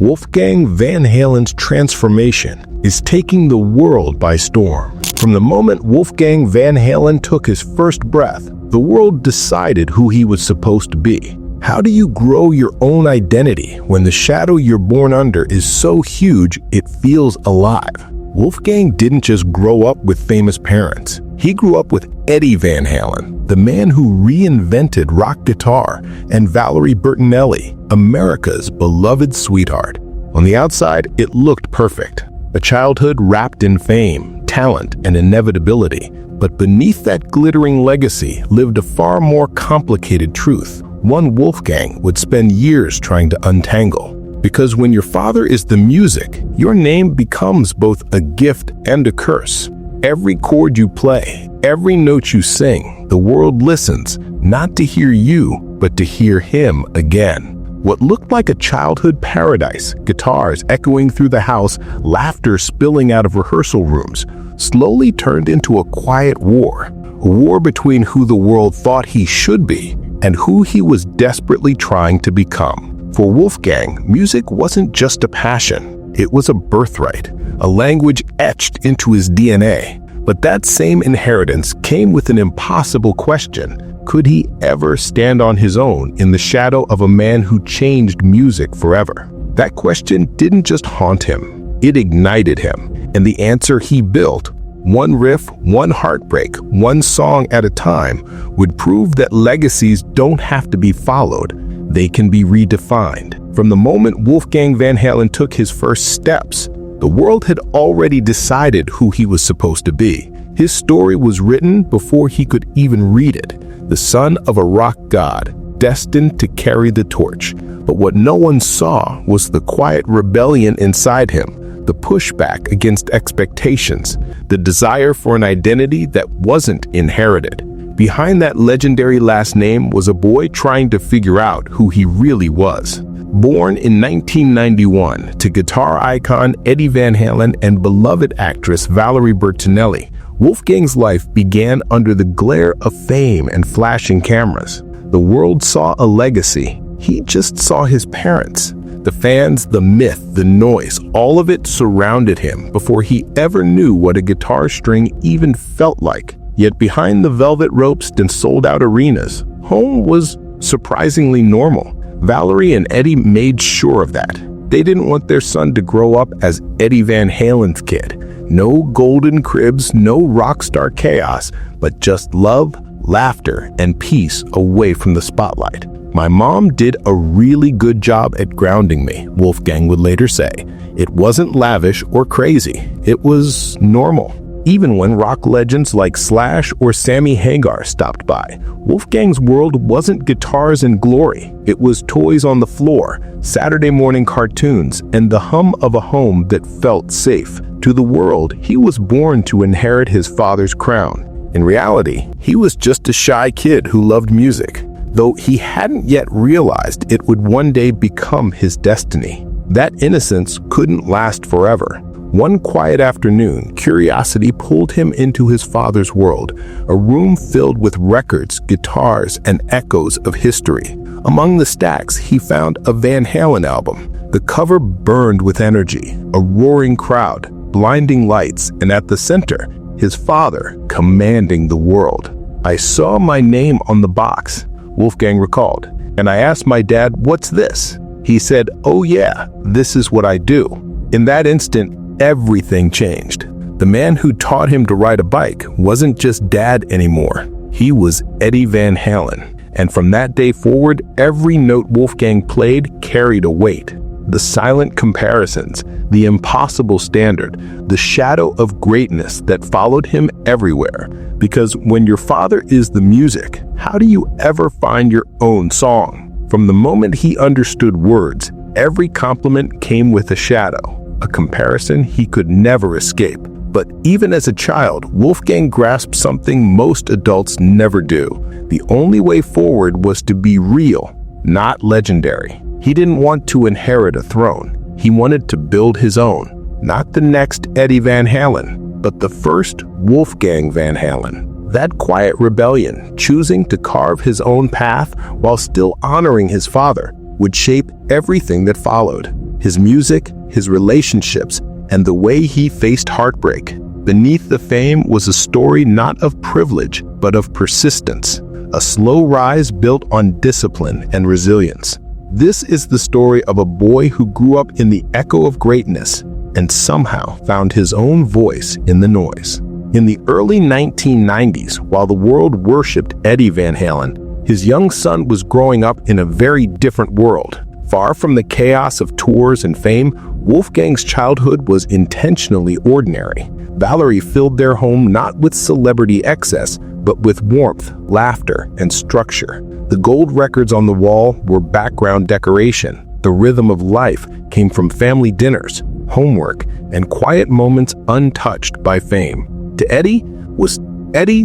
Wolfgang Van Halen's transformation is taking the world by storm. From the moment Wolfgang Van Halen took his first breath, the world decided who he was supposed to be. How do you grow your own identity when the shadow you're born under is so huge it feels alive? Wolfgang didn't just grow up with famous parents. He grew up with Eddie Van Halen, the man who reinvented rock guitar, and Valerie Bertinelli, America's beloved sweetheart. On the outside, it looked perfect. A childhood wrapped in fame, talent, and inevitability. But beneath that glittering legacy lived a far more complicated truth, one Wolfgang would spend years trying to untangle. Because when your father is the music, your name becomes both a gift and a curse. Every chord you play, every note you sing, the world listens, not to hear you, but to hear him again. What looked like a childhood paradise, guitars echoing through the house, laughter spilling out of rehearsal rooms, slowly turned into a quiet war. A war between who the world thought he should be and who he was desperately trying to become. For Wolfgang, music wasn't just a passion, it was a birthright, a language etched into his DNA. But that same inheritance came with an impossible question. Could he ever stand on his own in the shadow of a man who changed music forever? That question didn't just haunt him, it ignited him. And the answer he built, one riff, one heartbreak, one song at a time, would prove that legacies don't have to be followed. They can be redefined. From the moment Wolfgang Van Halen took his first steps, the world had already decided who he was supposed to be. His story was written before he could even read it. The son of a rock god, destined to carry the torch. But what no one saw was the quiet rebellion inside him, the pushback against expectations, the desire for an identity that wasn't inherited. Behind that legendary last name was a boy trying to figure out who he really was. Born in 1991 to guitar icon Eddie Van Halen and beloved actress Valerie Bertinelli, Wolfgang's life began under the glare of fame and flashing cameras. The world saw a legacy. He just saw his parents. The fans, the myth, the noise, all of it surrounded him before he ever knew what a guitar string even felt like. Yet behind the velvet ropes and sold-out arenas, home was surprisingly normal. Valerie and Eddie made sure of that. They didn't want their son to grow up as Eddie Van Halen's kid. No golden cribs, no rock star chaos, but just love, laughter, and peace away from the spotlight. My mom did a really good job at grounding me, Wolfgang would later say. It wasn't lavish or crazy. It was normal. Even when rock legends like Slash or Sammy Hagar stopped by, Wolfgang's world wasn't guitars and glory. It was toys on the floor, Saturday morning cartoons, and the hum of a home that felt safe. To the world, he was born to inherit his father's crown. In reality, he was just a shy kid who loved music, though he hadn't yet realized it would one day become his destiny. That innocence couldn't last forever. One quiet afternoon, curiosity pulled him into his father's world, a room filled with records, guitars, and echoes of history. Among the stacks, he found a Van Halen album. The cover burned with energy, a roaring crowd, blinding lights, and at the center, his father commanding the world. "I saw my name on the box," Wolfgang recalled, "and I asked my dad, 'What's this?' He said, 'Oh yeah, this is what I do.' In that instant, everything changed. The man who taught him to ride a bike wasn't just dad anymore. He was Eddie Van Halen. And from that day forward, every note Wolfgang played carried a weight. The silent comparisons, the impossible standard, the shadow of greatness that followed him everywhere. Because when your father is the music, how do you ever find your own song? From the moment he understood words, every compliment came with a shadow. A comparison he could never escape. But even as a child, Wolfgang grasped something most adults never do. The only way forward was to be real, not legendary. He didn't want to inherit a throne. He wanted to build his own. Not the next Eddie Van Halen, but the first Wolfgang Van Halen. That quiet rebellion, choosing to carve his own path while still honoring his father, would shape everything that followed. His music, his relationships, and the way he faced heartbreak. Beneath the fame was a story not of privilege, but of persistence. A slow rise built on discipline and resilience. This is the story of a boy who grew up in the echo of greatness and somehow found his own voice in the noise. In the early 1990s, while the world worshipped Eddie Van Halen, his young son was growing up in a very different world. Far from the chaos of tours and fame, Wolfgang's childhood was intentionally ordinary. Valerie filled their home not with celebrity excess, but with warmth, laughter, and structure. The gold records on the wall were background decoration. The rhythm of life came from family dinners, homework, and quiet moments untouched by fame. To Eddie,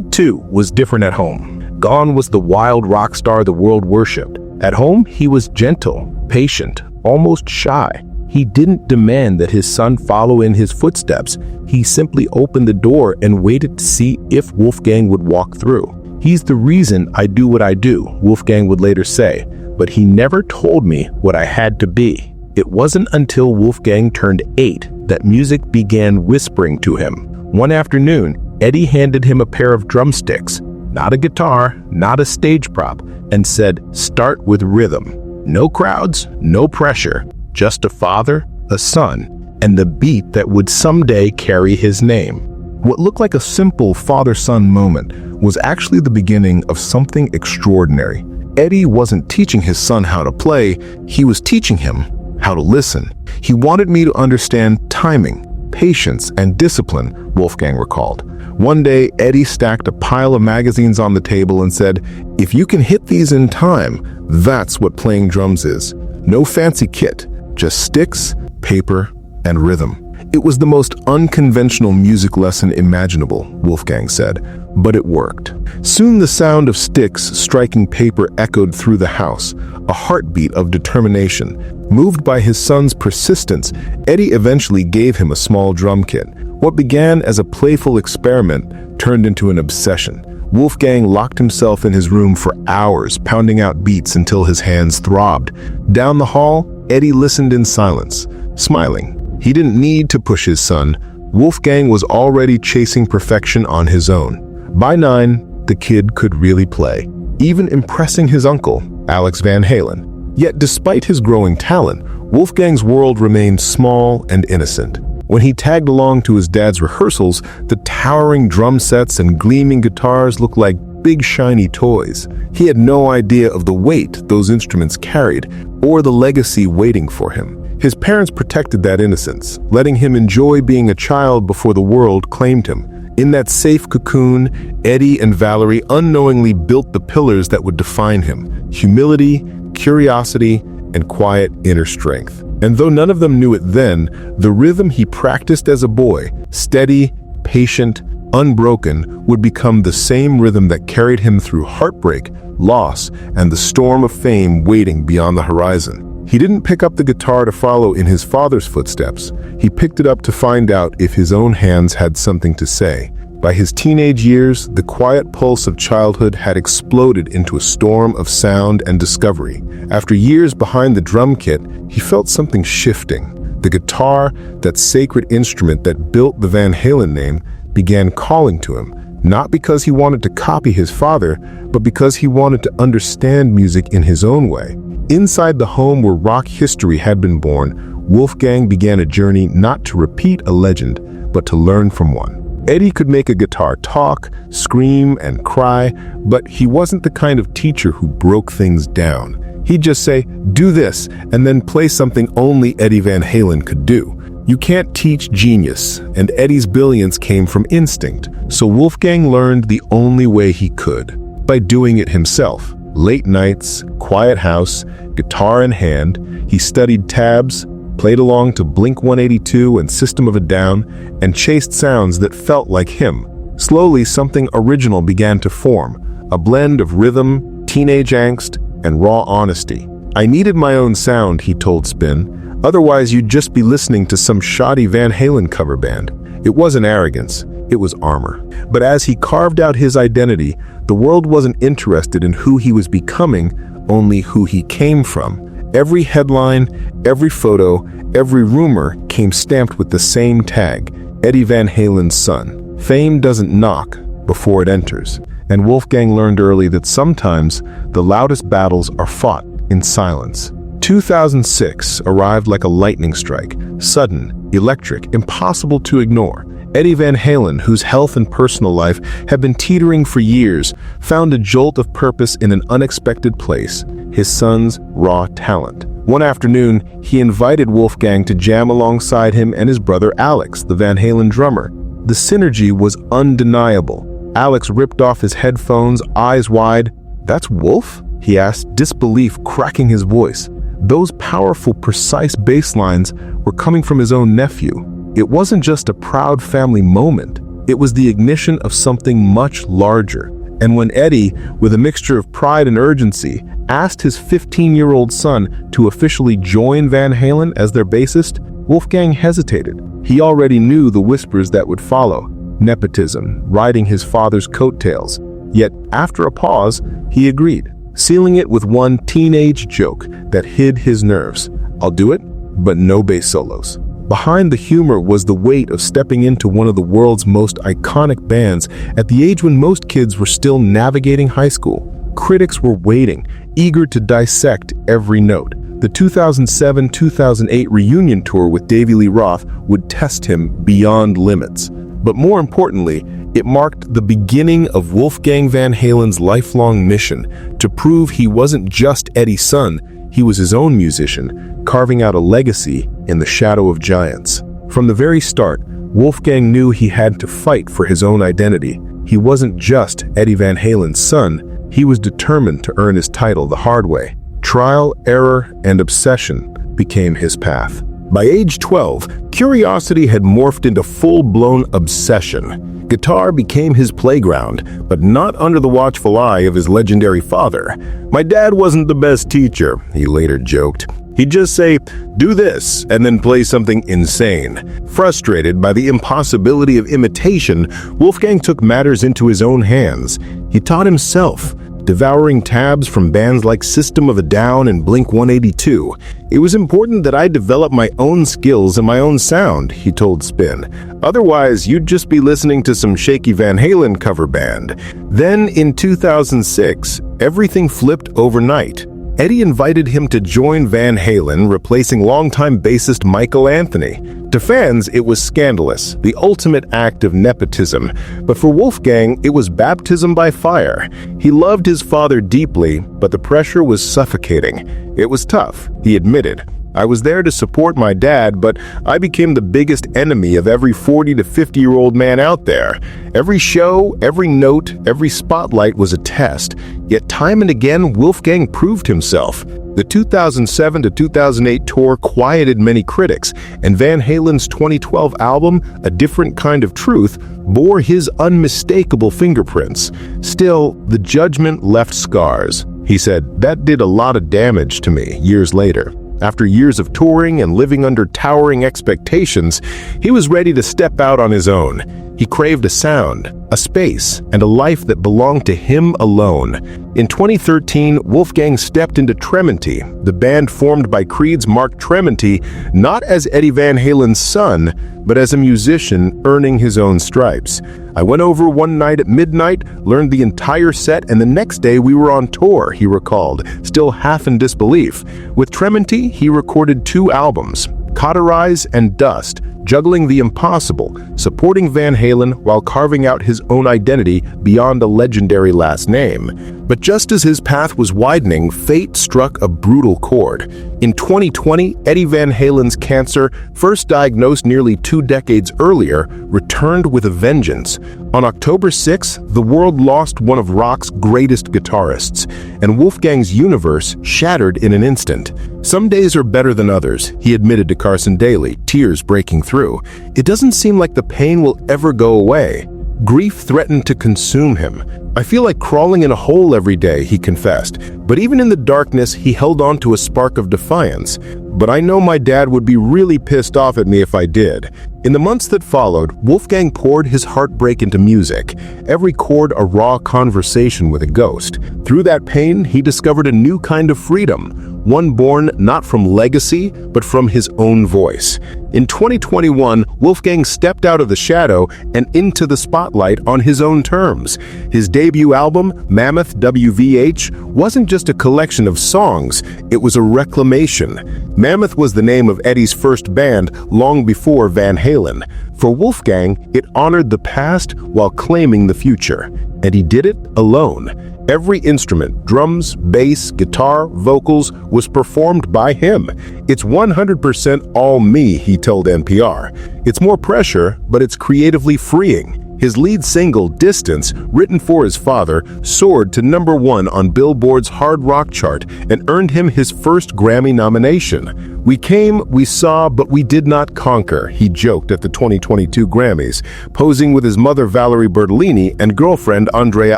too, was different at home. Gone was the wild rock star the world worshipped. At home, he was gentle, patient, almost shy. He didn't demand that his son follow in his footsteps. He simply opened the door and waited to see if Wolfgang would walk through. "He's the reason I do what I do," Wolfgang would later say, "but he never told me what I had to be." It wasn't until Wolfgang turned 8 that music began whispering to him. One afternoon, Eddie handed him a pair of drumsticks, not a guitar, not a stage prop, and said, "Start with rhythm. No crowds, no pressure, just a father, a son, and the beat that would someday carry his name." What looked like a simple father-son moment was actually the beginning of something extraordinary. Eddie wasn't teaching his son how to play, he was teaching him how to listen. "He wanted me to understand timing, patience, and discipline," Wolfgang recalled. One day, Eddie stacked a pile of magazines on the table and said, "If you can hit these in time, that's what playing drums is. No fancy kit, just sticks, paper, and rhythm." It was the most unconventional music lesson imaginable, Wolfgang said, but it worked. Soon the sound of sticks striking paper echoed through the house, a heartbeat of determination. Moved by his son's persistence, Eddie eventually gave him a small drum kit. What began as a playful experiment turned into an obsession. Wolfgang locked himself in his room for hours, pounding out beats until his hands throbbed. Down the hall, Eddie listened in silence, smiling. He didn't need to push his son. Wolfgang was already chasing perfection on his own. By 9, the kid could really play, even impressing his uncle, Alex Van Halen. Yet despite his growing talent, Wolfgang's world remained small and innocent. When he tagged along to his dad's rehearsals, the towering drum sets and gleaming guitars looked like big shiny toys. He had no idea of the weight those instruments carried or the legacy waiting for him. His parents protected that innocence, letting him enjoy being a child before the world claimed him. In that safe cocoon, Eddie and Valerie unknowingly built the pillars that would define him: humility, curiosity, and quiet inner strength. And though none of them knew it then, the rhythm he practiced as a boy, steady, patient, unbroken, would become the same rhythm that carried him through heartbreak, loss, and the storm of fame waiting beyond the horizon. He didn't pick up the guitar to follow in his father's footsteps. He picked it up to find out if his own hands had something to say. By his teenage years, the quiet pulse of childhood had exploded into a storm of sound and discovery. After years behind the drum kit, he felt something shifting. The guitar, that sacred instrument that built the Van Halen name, began calling to him, not because he wanted to copy his father, but because he wanted to understand music in his own way. Inside the home where rock history had been born, Wolfgang began a journey not to repeat a legend, but to learn from one. Eddie could make a guitar talk, scream, and cry, but he wasn't the kind of teacher who broke things down. He'd just say, "Do this," and then play something only Eddie Van Halen could do. You can't teach genius, and Eddie's brilliance came from instinct, so Wolfgang learned the only way he could, by doing it himself. Late nights, quiet house, guitar in hand, he studied tabs, played along to Blink-182 and System of a Down, and chased sounds that felt like him. Slowly, something original began to form, a blend of rhythm, teenage angst, and raw honesty. "I needed my own sound," he told Spin. "Otherwise, you'd just be listening to some shoddy Van Halen cover band." It wasn't arrogance, it was armor. But as he carved out his identity, the world wasn't interested in who he was becoming, only who he came from. Every headline, every photo, every rumor came stamped with the same tag: Eddie Van Halen's son. Fame doesn't knock before it enters, and Wolfgang learned early that sometimes the loudest battles are fought in silence. 2006 arrived like a lightning strike, sudden, electric, impossible to ignore. Eddie Van Halen, whose health and personal life had been teetering for years, found a jolt of purpose in an unexpected place: his son's raw talent. One afternoon, he invited Wolfgang to jam alongside him and his brother Alex, the Van Halen drummer. The synergy was undeniable. Alex ripped off his headphones, eyes wide. "That's Wolf?" he asked, disbelief cracking his voice. Those powerful, precise bass lines were coming from his own nephew. It wasn't just a proud family moment. It was the ignition of something much larger. And when Eddie, with a mixture of pride and urgency, asked his 15-year-old son to officially join Van Halen as their bassist, Wolfgang hesitated. He already knew the whispers that would follow: nepotism, riding his father's coattails. Yet, after a pause, he agreed, sealing it with one teenage joke that hid his nerves: "I'll do it, but no bass solos." Behind the humor was the weight of stepping into one of the world's most iconic bands at the age when most kids were still navigating high school. Critics were waiting, eager to dissect every note. The 2007-2008 reunion tour with Davey Lee Roth would test him beyond limits. But more importantly, it marked the beginning of Wolfgang Van Halen's lifelong mission to prove he wasn't just Eddie's son, he was his own musician, carving out a legacy in the shadow of giants. From the very start, Wolfgang knew he had to fight for his own identity. He wasn't just Eddie Van Halen's son, he was determined to earn his title the hard way. Trial, error, and obsession became his path. By age 12, curiosity had morphed into full-blown obsession. Guitar became his playground, but not under the watchful eye of his legendary father. "My dad wasn't the best teacher," he later joked. He'd just say, "Do this," and then play something insane. Frustrated by the impossibility of imitation, Wolfgang took matters into his own hands. He taught himself, devouring tabs from bands like System of a Down and Blink-182. "It was important that I develop my own skills and my own sound," he told Spin. "Otherwise, you'd just be listening to some shaky Van Halen cover band." Then, in 2006, everything flipped overnight. Eddie invited him to join Van Halen, replacing longtime bassist Michael Anthony. To fans, it was scandalous, the ultimate act of nepotism. But for Wolfgang, it was baptism by fire. He loved his father deeply, but the pressure was suffocating. It was tough, he admitted. "I was there to support my dad, but I became the biggest enemy of every 40 to 50-year-old man out there. Every show, every note, every spotlight was a test. Yet time and again, Wolfgang proved himself." The 2007 to 2008 tour quieted many critics, and Van Halen's 2012 album, A Different Kind of Truth, bore his unmistakable fingerprints. Still, the judgment left scars. He said, "That did a lot of damage to me," years later. After years of touring and living under towering expectations, he was ready to step out on his own. He craved a sound, a space, and a life that belonged to him alone. In 2013, Wolfgang stepped into Tremonti, the band formed by Creed's Mark Tremonti, not as Eddie Van Halen's son, but as a musician earning his own stripes. "I went over one night at midnight, learned the entire set, and the next day we were on tour," he recalled, still half in disbelief. With Tremonti, he recorded 2 albums, Cauterize and Dust, juggling the impossible, supporting Van Halen while carving out his own identity beyond a legendary last name. But just as his path was widening, fate struck a brutal chord. In 2020, Eddie Van Halen's cancer, first diagnosed nearly 2 decades earlier, returned with a vengeance. On October 6th, the world lost one of rock's greatest guitarists, and Wolfgang's universe shattered in an instant. "Some days are better than others," he admitted to Carson Daly, tears breaking through. "It doesn't seem like the pain will ever go away." Grief threatened to consume him. "I feel like crawling in a hole every day," he confessed. But even in the darkness, he held on to a spark of defiance. "But I know my dad would be really pissed off at me if I did." In the months that followed, Wolfgang poured his heartbreak into music, every chord a raw conversation with a ghost. Through that pain, he discovered a new kind of freedom, one born not from legacy, but from his own voice. In 2021, Wolfgang stepped out of the shadow and into the spotlight on his own terms. His debut album, Mammoth WVH, wasn't just a collection of songs, it was a reclamation. Mammoth was the name of Eddie's first band long before Van Halen. For Wolfgang, it honored the past while claiming the future. And he did it alone. Every instrument, drums, bass, guitar, vocals, was performed by him. "It's 100% all me," he told NPR. "It's more pressure, but it's creatively freeing." His lead single, Distance, written for his father, soared to #1 on Billboard's hard rock chart and earned him his first Grammy nomination. "We came, we saw, but we did not conquer," he joked at the 2022 Grammys, posing with his mother Valerie Bertinelli and girlfriend Andrea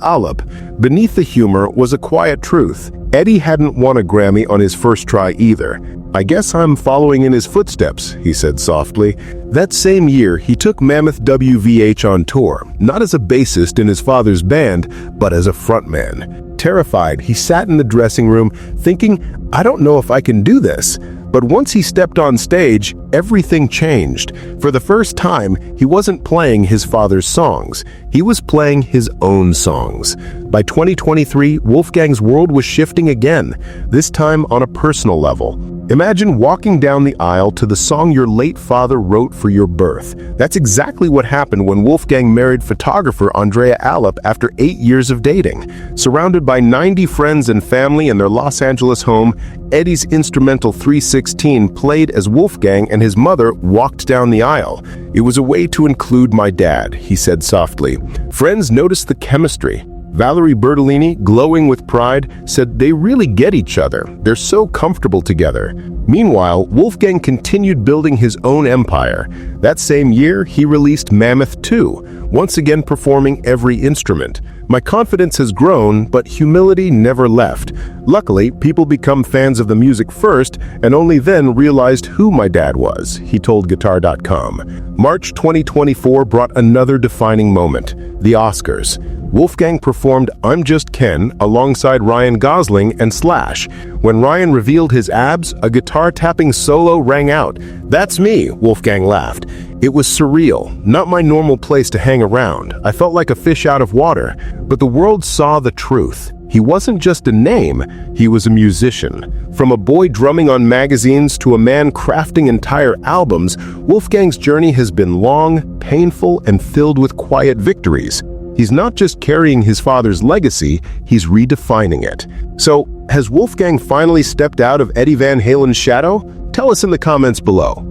Alep. Beneath the humor was a quiet truth. Eddie hadn't won a Grammy on his first try either. "I guess I'm following in his footsteps," he said softly. That same year, he took Mammoth WVH on tour, not as a bassist in his father's band, but as a frontman. Terrified, he sat in the dressing room thinking, "I don't know if I can do this." But once he stepped on stage, everything changed. For the first time, he wasn't playing his father's songs. He was playing his own songs. By 2023, Wolfgang's world was shifting again, this time on a personal level. Imagine walking down the aisle to the song your late father wrote for your birth. That's exactly what happened when Wolfgang married photographer Andrea Alep after 8 years of dating. Surrounded by 90 friends and family in their Los Angeles home, Eddie's instrumental 316 played as Wolfgang and his mother walked down the aisle. "It was a way to include my dad," he said softly. Friends noticed the chemistry. Valerie Bertinelli, glowing with pride, said they really get each other. They're so comfortable together. Meanwhile, Wolfgang continued building his own empire. That same year, he released Mammoth 2, once again performing every instrument. "My confidence has grown, but humility never left. Luckily, people become fans of the music first, and only then realized who my dad was," he told Guitar.com. March 2024 brought another defining moment, the Oscars. Wolfgang performed I'm Just Ken alongside Ryan Gosling and Slash. When Ryan revealed his abs, a guitar-tapping solo rang out. "That's me," Wolfgang laughed. "It was surreal, not my normal place to hang around. I felt like a fish out of water." But the world saw the truth. He wasn't just a name, he was a musician. From a boy drumming on magazines to a man crafting entire albums, Wolfgang's journey has been long, painful, and filled with quiet victories. He's not just carrying his father's legacy, he's redefining it. So, has Wolfgang finally stepped out of Eddie Van Halen's shadow? Tell us in the comments below.